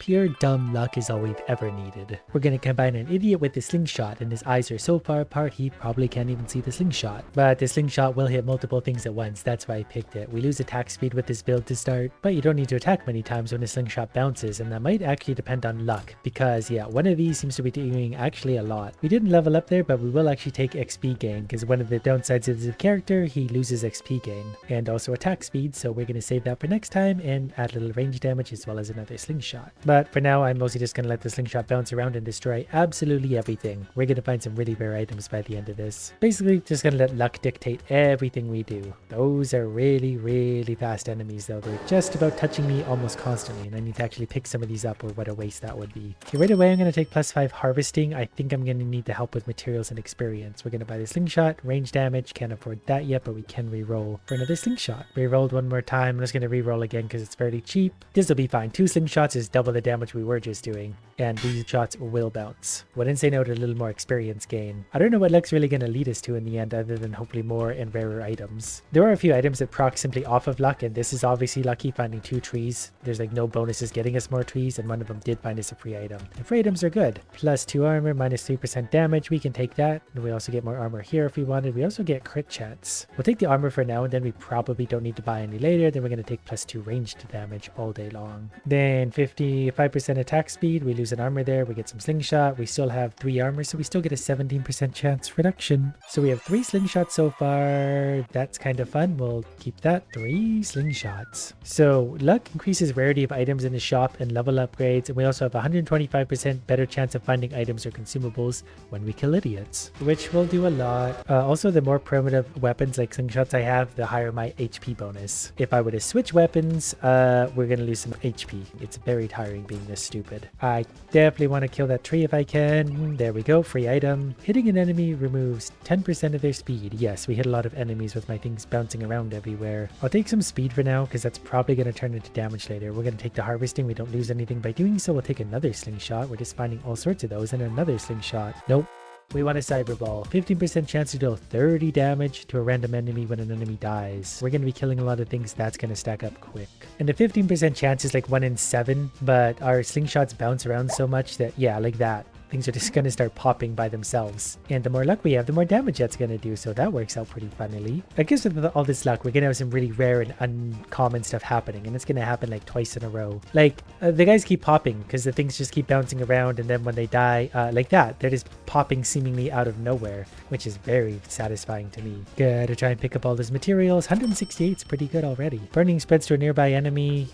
Pure dumb luck is all we've ever needed. We're gonna combine an idiot with the slingshot, and his eyes are so far apart he probably can't even see the slingshot. But the slingshot will hit multiple things at once, that's why I picked it. We lose attack speed with this build to start, but you don't need to attack many times when the slingshot bounces, and that might actually depend on luck, because yeah, one of these seems to be doing actually a lot. We didn't level up there, but we will actually take XP gain, because one of the downsides of the character, he loses XP gain, and also attack speed, so we're gonna save that for next time, and add a little range damage as well as another slingshot. But for now, I'm mostly just going to let the slingshot bounce around and destroy absolutely everything. We're going to find some really rare items by the end of this. Basically, just going to let luck dictate everything we do. Those are really fast enemies though. They're just about touching me almost constantly, and I need to actually pick some of these up, or what a waste that would be. Okay, right away, I'm going to take +5 harvesting. I think I'm going to need the help with materials and experience. We're going to buy the slingshot, range damage. Can't afford that yet, but we can re-roll for another slingshot. Re-rolled one more time. I'm just going to re-roll again because it's fairly cheap. This will be fine. 2 slingshots is double the damage we were just doing, and these shots will bounce. Wouldn't say no to a little more experience gain. I don't know what luck's really going to lead us to in the end, other than hopefully more and rarer items. There are a few items that proc simply off of luck, and this is obviously lucky, finding 2 trees. There's like no bonuses getting us more trees, and one of them did find us a free item. And free items are good. +2 armor, -3% damage, we can take that. And we also get more armor here if we wanted. We also get crit chance. We'll take the armor for now, and then we probably don't need to buy any later. Then we're going to take +2 ranged damage all day long. Then 55% attack speed, we lose an armor there, we get some slingshot, we still have 3 armor, so we still get a 17% chance reduction. So we have 3 slingshots so far. That's kind of fun. We'll keep that. 3 slingshots. So luck increases rarity of items in the shop and level upgrades, and we also have 125% better chance of finding items or consumables when we kill idiots, which will do a lot. Also, the more primitive weapons like slingshots I have, the higher my HP bonus. If I were to switch weapons, we're gonna lose some HP. It's very tiring being this stupid. I definitely want to kill that tree if I can. There we go, free item. Hitting an enemy removes 10% of their speed. Yes, we hit a lot of enemies with my things bouncing around everywhere. I'll take some speed for now, because that's probably going to turn into damage later. We're going to take the harvesting. We don't lose anything by doing so. We'll take another slingshot. We're just finding all sorts of those, and another slingshot. Nope. We want a cyber ball. 15% chance to deal 30 damage to a random enemy when an enemy dies. We're going to be killing a lot of things. That's going to stack up quick. And the 15% chance is like 1 in 7, but our slingshots bounce around so much that, yeah, like that. Things are just going to start popping by themselves. And the more luck we have, the more damage that's going to do. So that works out pretty funnily. I guess with all this luck, we're going to have some really rare and uncommon stuff happening. And it's going to happen like twice in a row. Like the guys keep popping because the things just keep bouncing around. And then when they die, like that, they're just popping seemingly out of nowhere, which is very satisfying to me. Gotta try and pick up all those materials. 168 is pretty good already. Burning spreads to a nearby enemy.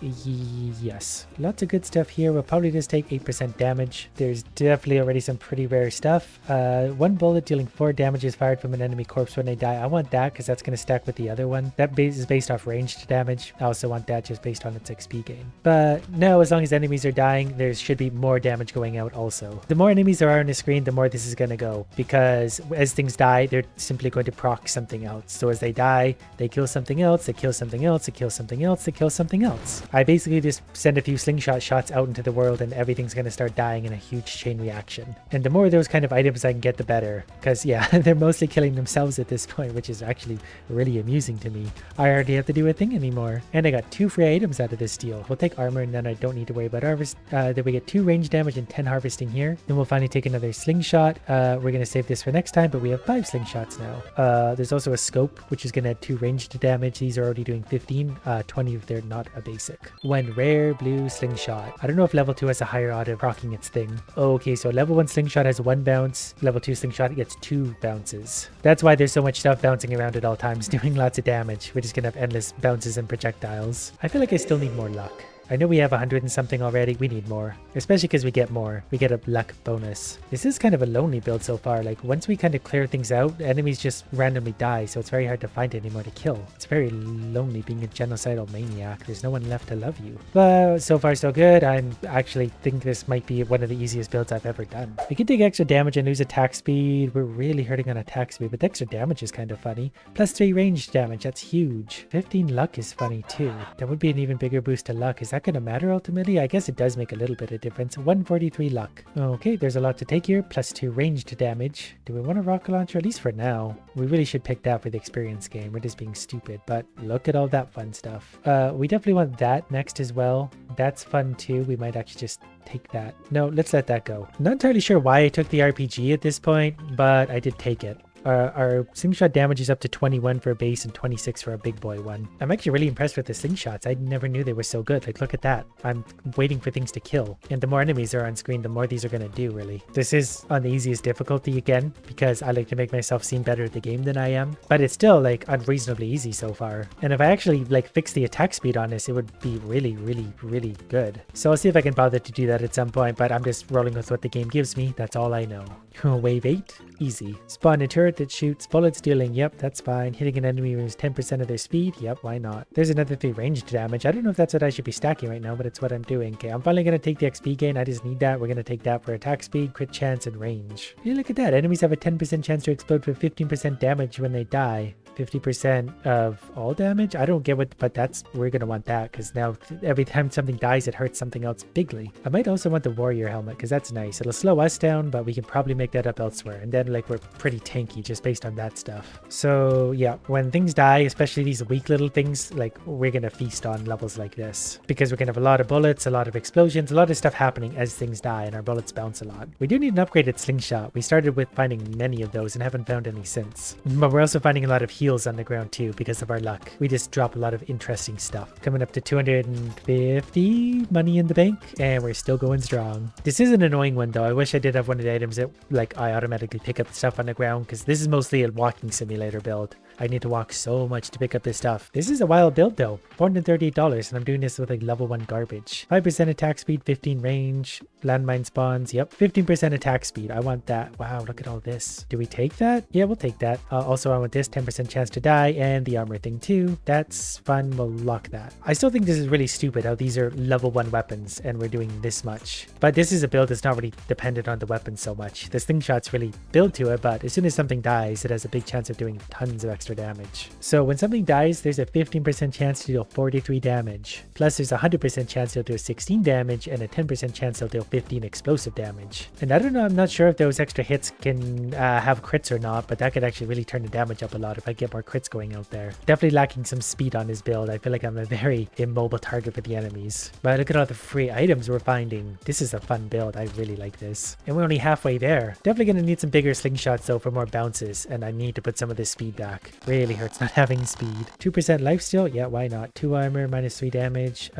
Yes. Lots of good stuff here. We'll probably just take 8% damage. There's definitely already some pretty rare stuff. 1 bullet dealing 4 damage is fired from an enemy corpse when they die. I want that because that's going to stack with the other one. That is based off ranged damage. I also want that just based on its XP gain. But no, as long as enemies are dying, there should be more damage going out also. The more enemies there are on the screen, the more this is going to go, because as things die, they're simply going to proc something else. So as they die, they kill something else, they kill something else, they kill something else, they kill something else. I basically just send a few slingshot shots out into the world, and everything's going to start dying in a huge chain reaction. And the more of those kind of items I can get, the better. Because yeah, they're mostly killing themselves at this point, which is actually really amusing to me. I hardly have to do a thing anymore. And I got 2 free items out of this deal. We'll take armor, and then I don't need to worry about harvest. Then we get 2 range damage and 10 harvesting here. Then we'll finally take another slingshot. We're going to save this for next time, but we have 5 slingshots now. There's also a scope, which is going to add 2 ranged damage. These are already doing 15. 20 if they're not a basic. 1 rare blue slingshot. I don't know if level 2 has a higher odd of proccing its thing. Okay, so level 1 slingshot has 1 bounce. Level 2 slingshot gets 2 bounces. That's why there's so much stuff bouncing around at all times, doing lots of damage. We're just gonna have endless bounces and projectiles. I feel like I still need more luck. I know we have 100 and something already. We need more, especially because we get more. We get a luck bonus. This is kind of a lonely build so far. Like once we kind of clear things out, enemies just randomly die, so it's very hard to find any more to kill. It's very lonely being a genocidal maniac. There's no one left to love you. But so far so good. I actually think this might be one of the easiest builds I've ever done. We can take extra damage and lose attack speed. We're really hurting on attack speed, but the extra damage is kind of funny. +3 range damage. That's huge. 15 luck is funny too. That would be an even bigger boost to luck. Is that that going to matter ultimately? I guess it does make a little bit of difference. 143 luck. Okay, there's a lot to take here. Plus 2 ranged damage. Do we want a rocket launcher? At least for now. We really should pick that for the experience game. We're just being stupid, but look at all that fun stuff. We definitely want that next as well. That's fun too. We might actually just take that. No, let's let that go. Not entirely sure why I took the RPG at this point, but I did take it. Our slingshot damage is up to 21 for a base and 26 for a big boy one. I'm actually really impressed with the slingshots. I never knew they were so good. Like, look at that. I'm waiting for things to kill. And the more enemies are on screen, the more these are going to do, really. This is on the easiest difficulty again, because I like to make myself seem better at the game than I am. But it's still, like, unreasonably easy so far. And if I actually, like, fix the attack speed on this, it would be really, really, really good. So I'll see if I can bother to do that at some point, but I'm just rolling with what the game gives me. That's all I know. Wave 8. Easy. Spawn a turret that shoots bullets dealing. Yep, that's fine. Hitting an enemy removes 10% of their speed. Yep, why not? There's another 3 ranged damage. I don't know if that's what I should be stacking right now, but it's what I'm doing. Okay, I'm finally going to take the XP gain. I just need that. We're going to take that for attack speed, crit chance, and range. Hey, look at that. Enemies have a 10% chance to explode for 15% damage when they die. 50% of all damage? I don't get what, but we're going to want that because now every time something dies, it hurts something else bigly. I might also want the warrior helmet because that's nice. It'll slow us down, but we can probably make that up elsewhere. And then like we're pretty tanky just based on that stuff. So yeah, when things die, especially these weak little things, like we're going to feast on levels like this because we're going to have a lot of bullets, a lot of explosions, a lot of stuff happening as things die and our bullets bounce a lot. We do need an upgraded slingshot. We started with finding many of those and haven't found any since. But we're also finding a lot of heals on the ground too because of our luck. We just drop a lot of interesting stuff. Coming up to 250 money in the bank and we're still going strong. This is an annoying one though. I wish I did have one of the items that like I automatically pick up the stuff on the ground because this is mostly a walking simulator build. I need to walk so much to pick up this stuff. This is a wild build though. $438 and I'm doing this with like level 1 garbage. 5% attack speed, 15 range, landmine spawns. Yep, 15% attack speed. I want that. Wow, look at all this. Do we take that? Yeah, we'll take that. Also, I want this 10% chance to die and the armor thing too. That's fun. We'll lock that. I still think this is really stupid how these are level 1 weapons and we're doing this much. But this is a build that's not really dependent on the weapons so much. The slingshots really build to it, but as soon as something dies, it has a big chance of doing tons of extra damage. So when something dies, there's a 15% chance to deal 43 damage. Plus there's a 100% chance they'll do 16 damage and a 10% chance they'll deal 15 explosive damage. And I don't know, I'm not sure if those extra hits can have crits or not, but that could actually really turn the damage up a lot if I get more crits going out there. Definitely lacking some speed on his build. I feel like I'm a very immobile target for the enemies. But look at all the free items we're finding. This is a fun build. I really like this. And we're only halfway there. Definitely going to need some bigger slingshots though for more bounces. And I need to put some of this speed back. Really hurts not having speed. 2% lifesteal? Yeah, why not? 2 armor, minus 3 damage.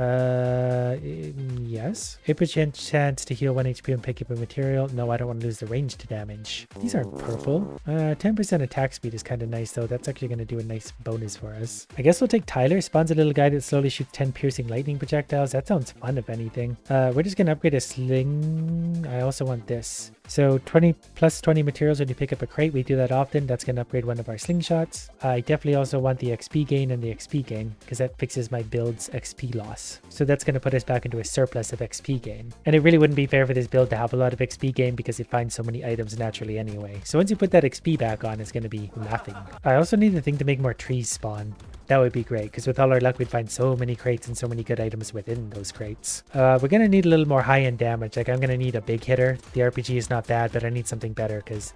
Yes. 8% chance to heal 1 HP and pick up a material. No, I don't want to lose the range to damage. These aren't purple. 10% attack speed is kind of nice though. That's actually going to do a nice bonus for us. I guess we'll take Tyler. Spawns a little guy that slowly shoots 10 piercing lightning projectiles. That sounds fun if anything. We're just going to upgrade a sling. I also want this. So 20 plus 20 materials when you pick up a crate. We do that often. That's going to upgrade one of our slingshots. I definitely also want the XP gain and the XP gain because that fixes my build's XP loss. So that's going to put us back into a surplus of XP gain. And it really wouldn't be fair for this build to have a lot of XP gain because it finds so many items naturally anyway. So once you put that XP back on, it's going to be laughing. I also need the thing to make more trees spawn. That would be great because with all our luck, we'd find so many crates and so many good items within those crates. We're going to need a little more high-end damage. Like I'm going to need a big hitter. The RPG is not bad, but I need something better because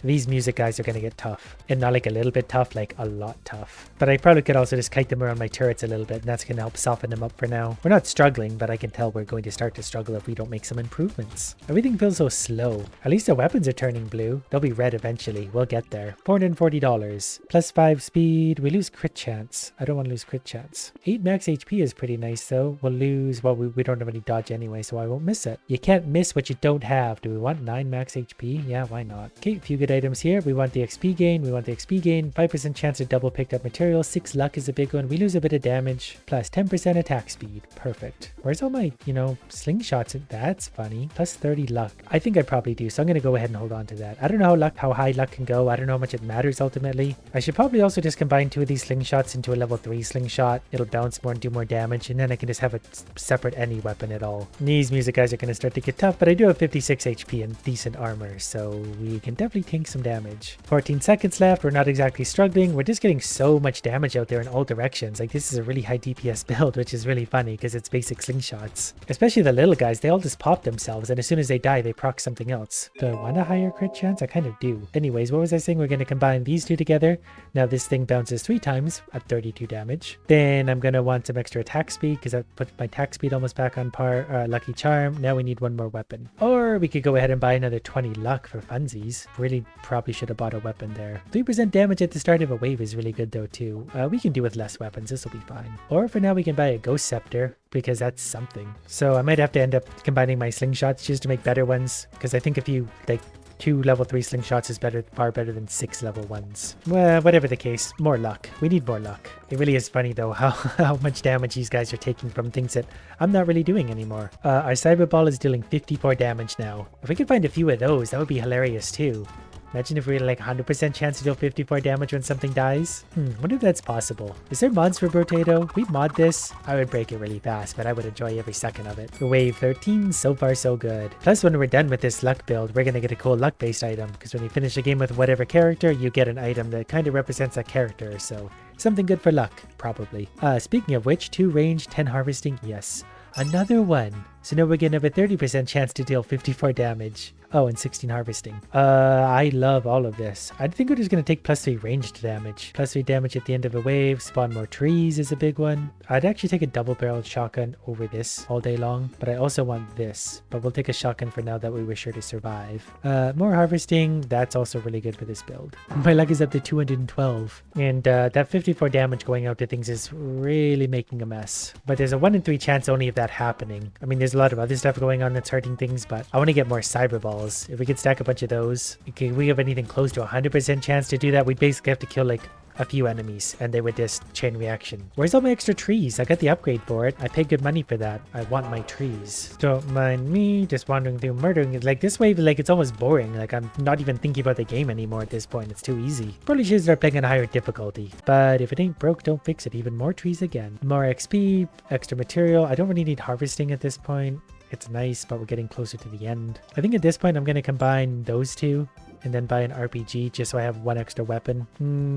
these music guys are going to get tough. And not like a little bit tough, like a lot tough. But I probably could also just kite them around my turrets a little bit and that's going to help soften them up for now. We're not struggling, but I can tell we're going to start to struggle if we don't make some improvements. Everything feels so slow. At least the weapons are turning blue. They'll be red eventually. We'll get there. $440. Plus 5 speed. We lose crit chance. I don't want to lose crit chance. 8 max HP is pretty nice though. We'll lose, well, we don't have any dodge anyway, so I won't miss it. You can't miss what you don't have. Do we want 9 max HP? Yeah, why not? Okay, a few good items here. We want the XP gain. 5% chance to double picked up material. 6 luck is a big one. We lose a bit of damage. Plus 10% attack speed. Perfect. Where's all my, slingshots? That's funny. Plus 30 luck. I think I probably do, so I'm going to go ahead and hold on to that. I don't know how high luck can go. I don't know how much it matters ultimately. I should probably also just combine 2 of these slingshots into to a level 3 slingshot. It'll bounce more and do more damage, and then I can just have a separate any weapon at all. These music guys are going to start to get tough, but I do have 56 HP and decent armor, so we can definitely tank some damage. 14 seconds left. We're not exactly struggling. We're just getting so much damage out there in all directions. Like, this is a really high DPS build, which is really funny because it's basic slingshots. Especially the little guys, they all just pop themselves, and as soon as they die, they proc something else. Do I want a higher crit chance? I kind of do. Anyways, what was I saying? We're going to combine these two together. Now this thing bounces 3 times at 32 damage. Then I'm going to want some extra attack speed because I put my attack speed almost back on par. Lucky charm. Now we need one more weapon. Or we could go ahead and buy another 20 luck for funsies. Really probably should have bought a weapon there. 3% damage at the start of a wave is really good though too. We can do with less weapons. This will be fine. Or for now we can buy a ghost scepter, because that's something. So I might have to end up combining my slingshots just to make better ones, because I think if you like 2 level 3 slingshots is far better than 6 level 1s. Well, whatever the case, more luck. We need more luck. It really is funny though how much damage these guys are taking from things that I'm not really doing anymore. Our cyber ball is dealing 54 damage now. If we could find a few of those, that would be hilarious too. Imagine if we had like 100% chance to deal 54 damage when something dies. Wonder if that's possible. Is there mods for Brotato? We mod this. I would break it really fast, but I would enjoy every second of it. Wave 13, so far so good. Plus when we're done with this luck build, we're gonna get a cool luck based item, because when you finish a game with whatever character, you get an item that kind of represents that character, so something good for luck, probably. Speaking of which, 2 range, 10 harvesting, yes. Another one. So now we're gonna have a 30% chance to deal 54 damage. Oh, and 16 harvesting. I love all of this. I think we're just going to take +3 ranged damage. +3 damage at the end of a wave. Spawn more trees is a big one. I'd actually take a double-barreled shotgun over this all day long, but I also want this. But we'll take a shotgun for now, that way we're sure to survive. More harvesting. That's also really good for this build. My luck is up to 212. And that 54 damage going out to things is really making a mess. But there's a 1 in 3 chance only of that happening. I mean, there's a lot of other stuff going on that's hurting things, but I want to get more cyber balls. If we could stack a bunch of those, if we have anything close to 100% chance to do that, we'd basically have to kill like a few enemies and they would just chain reaction. Where's all my extra trees? I got the upgrade for it. I paid good money for that. I want my trees. Don't mind me just wandering through murdering. Like this wave, like it's almost boring. Like I'm not even thinking about the game anymore at this point. It's too easy. Probably should start playing on a higher difficulty. But if it ain't broke, don't fix it. Even more trees again. More XP, extra material. I don't really need harvesting at this point. It's nice, but we're getting closer to the end. I think at this point, I'm going to combine those two and then buy an RPG just so I have 1 extra weapon.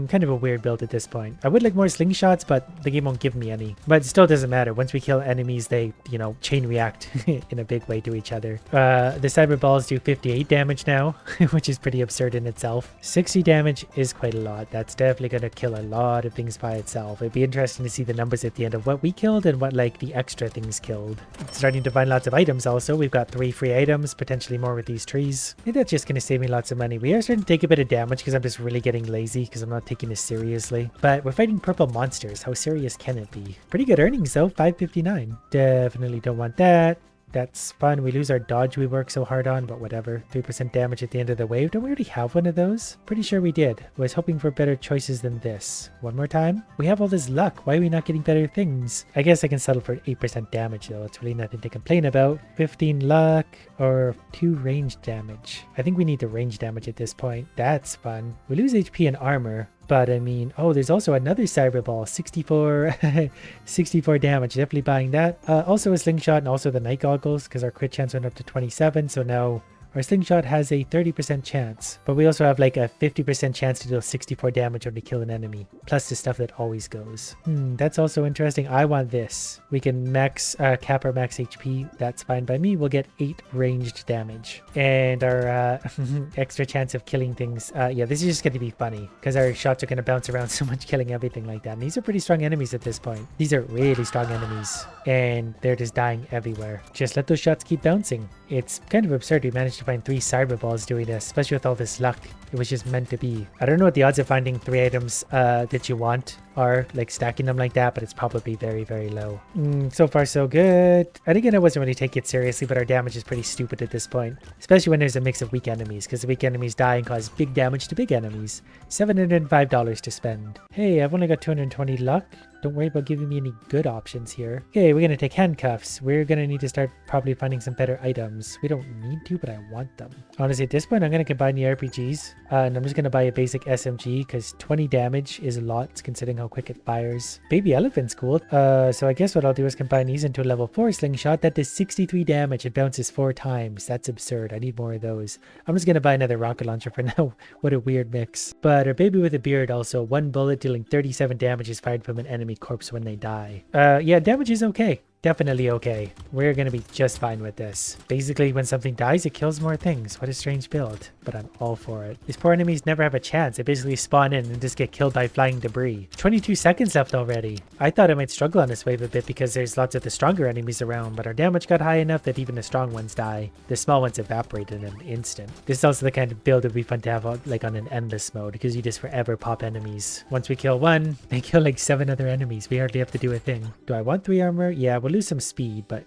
Kind of a weird build at this point. I would like more slingshots, but the game won't give me any. But it still doesn't matter. Once we kill enemies, they, you know, chain react in a big way to each other. The cyber balls do 58 damage now, which is pretty absurd in itself. 60 damage is quite a lot. That's definitely going to kill a lot of things by itself. It'd be interesting to see the numbers at the end of what we killed and what like the extra things killed. Starting to find lots of items also. We've got 3 free items, potentially more with these trees. I think that's just going to save me lots of money. We are starting to take a bit of damage because I'm just really getting lazy because I'm not taking this seriously. But we're fighting purple monsters. How serious can it be? Pretty good earnings though, 559. Definitely don't want that. That's fun. We lose our dodge we work so hard on, but whatever. 3% damage at the end of the wave. Don't we already have one of those? Pretty sure we did. I was hoping for better choices than this. One more time. We have all this luck. Why are we not getting better things? I guess I can settle for 8% damage though. It's really nothing to complain about. 15 luck or 2 range damage. I think we need the range damage at this point. That's fun. We lose HP and armor. But I mean, oh, there's also another cyber ball, 64 damage. Definitely buying that. Also a slingshot and also the night goggles because our crit chance went up to 27. So now our slingshot has a 30% chance, but we also have like a 50% chance to deal 64 damage when we kill an enemy, plus the stuff that always goes. That's also interesting. I want this. We can max cap our max HP. That's fine by me. We'll get 8 ranged damage. And our extra chance of killing things. Yeah, this is just going to be funny because our shots are going to bounce around so much, killing everything like that. And these are pretty strong enemies at this point. These are really strong enemies and they're just dying everywhere. Just let those shots keep bouncing. It's kind of absurd we managed to find 3 cyber balls doing this, especially with all this luck. It was just meant to be. I don't know what the odds of finding 3 items that you want are, like stacking them like that, but it's probably very, very low. So far so good. And again, I wasn't really taking it seriously, but our damage is pretty stupid at this point, especially when there's a mix of weak enemies, because the weak enemies die and cause big damage to big enemies. $705 to spend. Hey, I've only got 220 luck. Don't worry about giving me any good options here. Okay, we're going to take handcuffs. We're going to need to start probably finding some better items. We don't need to, but I want them. Honestly, at this point, I'm going to combine the RPGs. And I'm just going to buy a basic SMG because 20 damage is a lot considering how how quick it fires. Baby elephant's cool. So I guess what I'll do is combine these into a level 4 slingshot. That does 63 damage. It bounces 4 times. That's absurd. I need more of those. I'm just gonna buy another rocket launcher for now. What a weird mix. But our baby with a beard also, 1 bullet dealing 37 damage is fired from an enemy corpse when they die. Yeah, damage is okay. Definitely okay. We're gonna be just fine with this. Basically, when something dies, it kills more things. What a strange build, but I'm all for it. These poor enemies never have a chance. They basically spawn in and just get killed by flying debris. 22 seconds left already. I thought I might struggle on this wave a bit because there's lots of the stronger enemies around, but our damage got high enough that even the strong ones die. The small ones evaporate in an instant. This is also the kind of build that would be fun to have like on an endless mode because you just forever pop enemies. Once we kill one, they kill like 7 other enemies. We hardly have to do a thing. Do I want 3 armor? Yeah, we'll lose some speed, but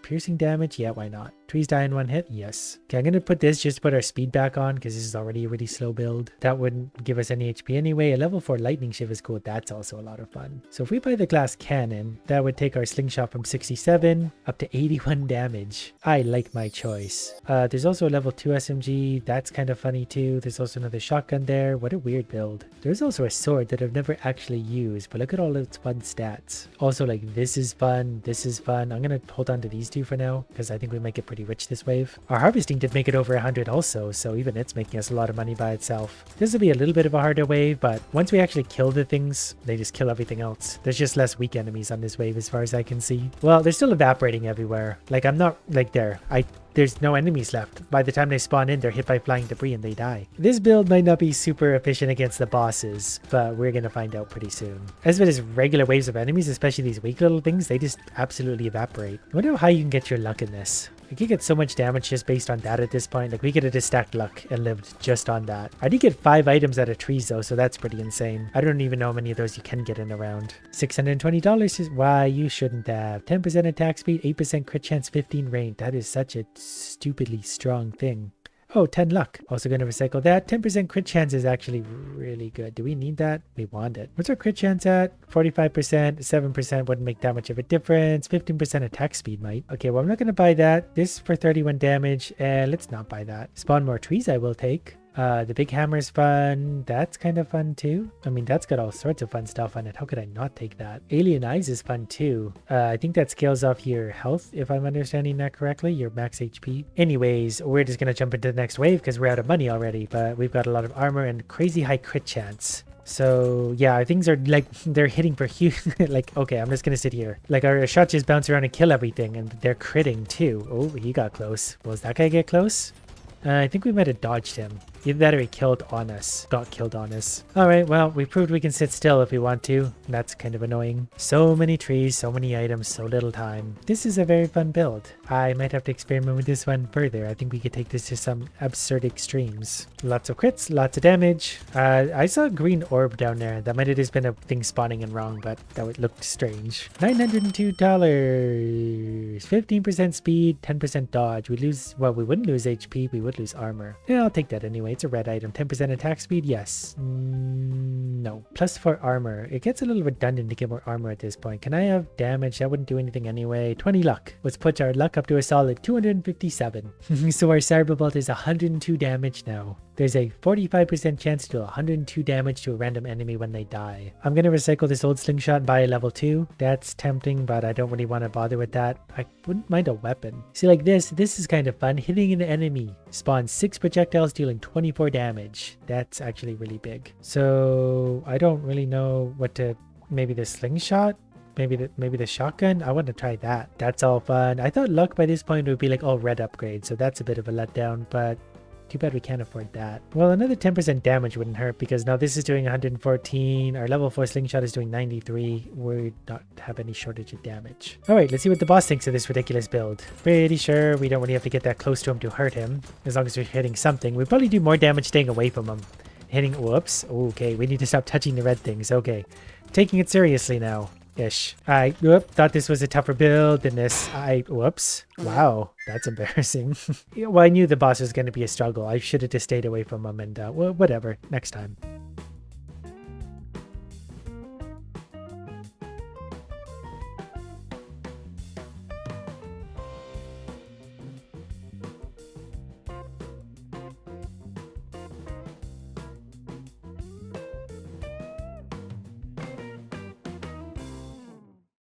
piercing damage, yeah, why not? Trees die in 1 hit, yes. Okay, I'm gonna put this just to put our speed back on because this is already a really slow build. That wouldn't give us any HP anyway. A level 4 lightning shiv is cool. That's also a lot of fun. So if we buy the glass cannon, that would take our slingshot from 67 up to 81 damage. I like my choice. There's also a level 2 SMG. That's kind of funny too. There's also another shotgun there. What a weird build. There's also a sword that I've never actually used, but look at all its fun stats. Also, like, this is fun. This is fun. I'm gonna hold on to these 2 for now because I think we might get pretty rich this wave. Our harvesting did make it over 100 also, so even it's making us a lot of money by itself. This will be a little bit of a harder wave, but once we actually kill the things, they just kill everything else. There's just less weak enemies on this wave as far as I can see. Well, they're still evaporating everywhere. Like, I'm not like there. There's no enemies left. By the time they spawn in, they're hit by flying debris and they die. This build might not be super efficient against the bosses, but we're gonna find out pretty soon. As well as regular waves of enemies, especially these weak little things, they just absolutely evaporate. I wonder how you can get your luck in this. We could get so much damage just based on that at this point. Like, we could have just stacked luck and lived just on that. I did get 5 items out of trees though, so that's pretty insane. I don't even know how many of those you can get in a round. $620 is why you shouldn't have. 10% attack speed, 8% crit chance, 15 range. That is such a stupidly strong thing. Oh, 10 luck. Also going to recycle that. 10% crit chance is actually really good. Do we need that? We want it. What's our crit chance at? 45%. 7% wouldn't make that much of a difference. 15% attack speed might. Okay, well, I'm not going to buy that. This for 31 damage. Let's not buy that. Spawn more trees I will take. The big hammer is fun. That's kind of fun too. I mean, that's got all sorts of fun stuff on it. How could I not take that? Alien eyes is fun too. I think that scales off your health, if I'm understanding that correctly, your max HP. Anyways, we're just gonna jump into the next wave because we're out of money already, but we've got a lot of armor and crazy high crit chance. So yeah, things are like, they're hitting for huge. Like, okay, I'm just gonna sit here. Like, our shots just bounce around and kill everything, and they're critting too. Oh, he got close. Was that guy get close? I think we might have dodged him. Either that or he killed on us. Got killed on us. Alright, well, we proved we can sit still if we want to. That's kind of annoying. So many trees, so many items, so little time. This is a very fun build. I might have to experiment with this one further. I think we could take this to some absurd extremes. Lots of crits, lots of damage. I saw a green orb down there. That might have just been a thing spawning in wrong, but that looked strange. $902. 15% speed, 10% dodge. We lose, well, we wouldn't lose HP. We would lose armor. Yeah, I'll take that anyway. It's a red item. 10% attack speed, yes. No. Plus 4 armor. It gets a little redundant to get more armor at this point. Can I have damage? That wouldn't do anything anyway. 20 luck. Let's put our luck up to a solid 257. So our Cyberbolt is 102 damage now. There's a 45% chance to do 102 damage to a random enemy when they die. I'm going to recycle this old slingshot and buy a level 2. That's tempting, but I don't really want to bother with that. I wouldn't mind a weapon. See, like this is kind of fun. Hitting an enemy spawns 6 projectiles dealing 24 damage. That's actually really big. So I don't really know what to, maybe the slingshot? Maybe the shotgun? I want to try that. That's all fun. I thought luck by this point would be like all red upgrades, so that's a bit of a letdown, but too bad we can't afford that. Well, another 10% damage wouldn't hurt because now this is doing 114. Our level 4 slingshot is doing 93. We don't have any shortage of damage. All right, let's see what the boss thinks of this ridiculous build. Pretty sure we don't really have to get that close to him to hurt him. As long as we're hitting something. We probably do more damage staying away from him. Hitting, whoops. Okay, we need to stop touching the red things. Okay, taking it seriously now. Ish. I thought this was a tougher build than this. Whoops. Wow, that's embarrassing. Well, I knew the boss was going to be a struggle. I should have just stayed away from him and, well, whatever. Next time.